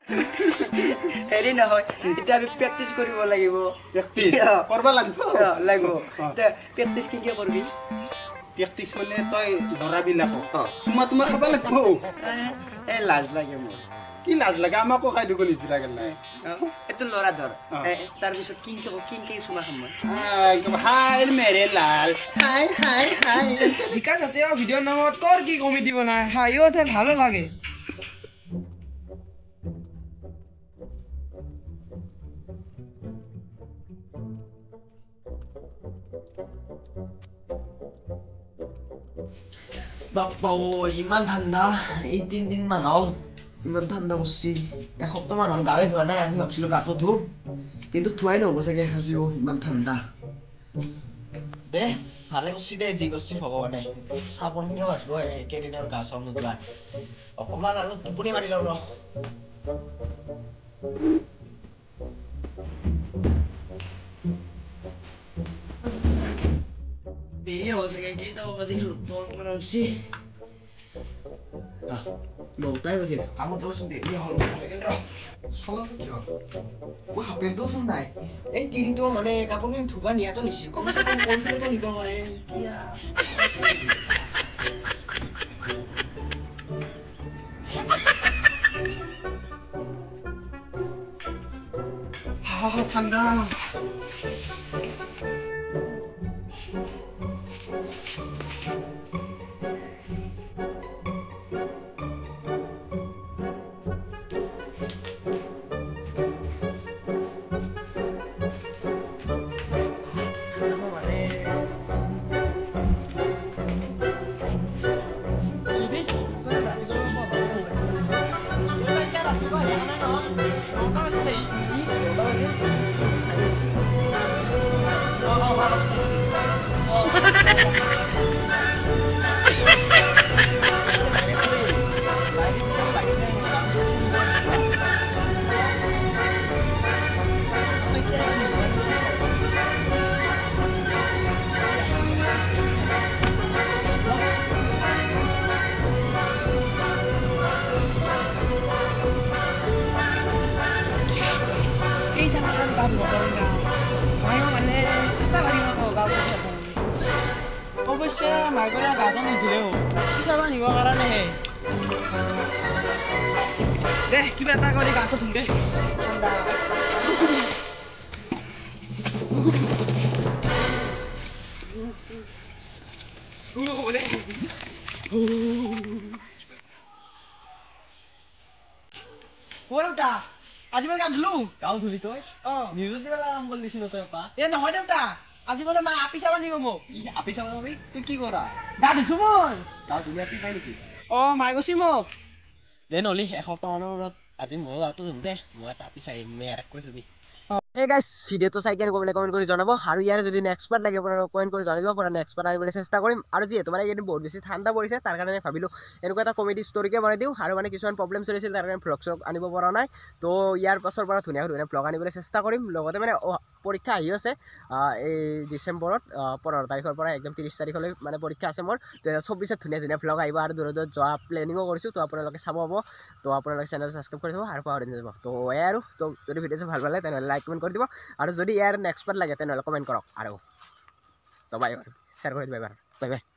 হেৰি নহয় এতিয়া আমি প্ৰেক্টিচ কৰিব লাগিব প্ৰেক্টিচ কৰবা লাগিব প্ৰেক্টিচ কেনেকে কৰিবি প্ৰেক্টিচ মানে তই ল'ৰাবিলাকক চুমা তোমাৰ খাব লাগিব এই লাজ লাগে মোৰ কি লাজ লাগে আমাকো খাই দিব নিচিনা গেল নাই এইটো ল'ৰা ধৰ তাৰপিছত কিনকে চুমা খাম মই হাই মেৰে লাল হাই হাই হাই বিকাশ জাতীয় ভিডিঅ'ৰ নামত কৰ কি কমেডি বনাই হাঁহিওতে ভালো লাগে বাপ্পা ইমান ঠাণ্ডা এই 3 দিন মান হ'ল ইমান ঠাণ্ডা পৰছি এসপ্তাহ মান হ'ল গাৱে ধোৱা নাই আজি ভাবছিলো গাটো ধুম কিন্তু ধুৱাই নহ'ব চাগে আজিও ইমান ঠাণ্ডা দে ভালে কৰছি দে যি কৰছি ভগৱানে চাবনিও আসব একেদিনৰ গা চাব নোধোৱা অকমান আৰু টোপনি মাৰি লওঁ ৰ দেৰি হ'ল চাগে কেইটা বাজিল তোৰ হৈছে নটাই বাজিল কামত যাবচোন দেৰি হ'ল হাফপেণ্টটোচোন নাই এই তিৰিটো মানে কাপোৰখিনি ধুবা নিয়াটো নিশ্চয় কমচে কম কমপ্লিটো নিব পাৰে ঠাণ্ডা অৱশ্যে মাইকৰা গাটো নুধুলেও কিবা নিবৰ কাৰণেহে দে কিবা এটা কৰি গাটো ধুমগে আজি মই গা ধুলো গাও ধুলি তই নিউজত কিবা কাম কৰি দিছিল তই পা এ নহয় দেউতা আজি বোলে মা আপি চাব নিব মোক আপি চাব যাবি তুই কি কৰা গা ধুইছো মই গা ধুলি আপি পাই নেকি মায়ে কৈছি মোক দে নহলি এসপ্তাহ মানৰ মূৰত আজি ময়ো গাটো ধুম দে মই এটা আপি চাই মেৰাক কৈ থবি Hey guys, ভিডিওটো চাই কেনে কমেন্ট কৰি জনাব আৰু ইয়াৰ যদি নেক্সট পাৰ্ট লাগে আপোনালোকে কমেন্ট কৰি জনাব পৰা নেক্সট পাৰ্ট আনিবলৈ চেষ্টা কৰিম আৰু যিহেতু মানে এইকেইদিন বহুত বেছি ঠাণ্ডা পৰিছে তাৰ কাৰণে ভাবিলো এনেকুৱা এটা কমেডি ষ্টৰীকে বনাই দিওঁ আৰু মানে কিছুমান প্ৰব্লেম চলিছিল তাৰ কাৰণে ভ্লগ চলগ আনিব পৰা নাই তো ইয়াৰ পাছৰ পৰা ধুনীয়া ভ্লগ আনিবলৈ চেষ্টা কৰিম লগতে মানে পৰীক্ষা আহি আছে এই ডিচেম্বৰত 15 তাৰিখৰ পৰা একদম 30 তাৰিখলৈ মানে পৰীক্ষা আছে মোৰ 2024 ধুনীয়া ভ্লগ আহিব আৰু দূৰত যোৱা প্লেনিঙো কৰিছোঁ তো আপোনালোকে চাব হ'ব তো আপোনালোকে চেনেলটো ছাবস্ক্ৰাইব কৰি থ'ব আৰু পাহৰি নাযাব তো এয়াই আৰু তো যদি ভিডিঅ'টো ভাল পালে তেনেহ'লে লাইক কমেণ্ট কৰি দিব আৰু যদি ইয়াৰ নেক্সট পাৰ্ট লাগে তেনেহ'লে কমেণ্ট কৰক আৰু তো বাই বাই শ্বেয়াৰ কৰি দিব বাই বাই